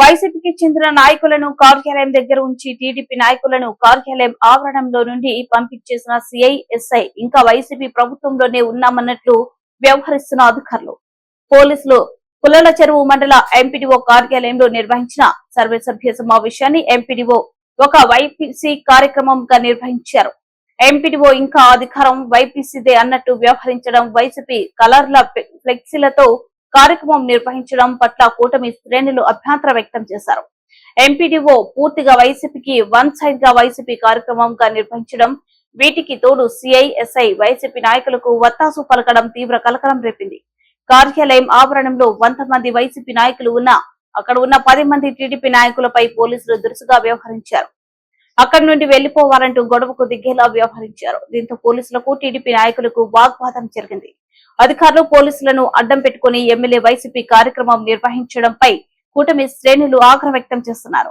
వైసీపీకి చెందిన నాయకులను కార్యాలయం దగ్గర ఉంచి టీడీపీ నాయకులను కార్యాలయం ఆవరణంలో నుండి పంపించేసిన సిఐ, ఎస్ఐ ఇంకా వైసీపీ ప్రభుత్వంలోనే ఉన్నామన్నట్లు వ్యవహరిస్తున్న అధికారులు. పోలీసులు పుల్లల చెరువు మండల ఎంపీడీఓ కార్యాలయంలో నిర్వహించిన సర్వసభ్య సమావేశాన్ని ఎంపీడీఓ ఒక వైపీసీ కార్యక్రమంగా నిర్వహించారు. ఎంపీడీఓ ఇంకా అధికారం వైపీసీదే అన్నట్టు వ్యవహరించడం, వైసీపీ కలర్ల ఫ్లెక్సీలతో కార్యక్రమం నిర్వహించడం పట్ల కూటమి శ్రేణులు అభ్యంతరం వ్యక్తం చేశారు. ఎంపీడీఓ పూర్తిగా వైసీపీకి వన్ సైడ్ గా వైసీపీ కార్యక్రమంగా నిర్వహించడం, వీటికి తోడు సిఐ, ఎస్ఐ వైసీపీ నాయకులకు వత్తాసు పలకడం తీవ్ర కలకలం రేపింది. కార్యాలయం ఆవరణంలో 100 మంది వైసీపీ నాయకులు ఉన్నా అక్కడ ఉన్న 10 మంది టీడీపీ నాయకులపై పోలీసులు దురుసుగా వ్యవహరించారు. అక్కడి నుండి వెళ్లిపోవాలంటూ గొడవకు దిగేలా వ్యవహరించారు. దీంతో పోలీసులకు, టీడీపీ నాయకులకు వాగ్వాదం జరిగింది. అధికారులు పోలీసులను అడ్డం పెట్టుకుని ఎమ్మెల్యే వైసీపీ కార్యక్రమం నిర్వహించడంపై కూటమి శ్రేణులు ఆగ్రహం వ్యక్తం చేస్తున్నారు.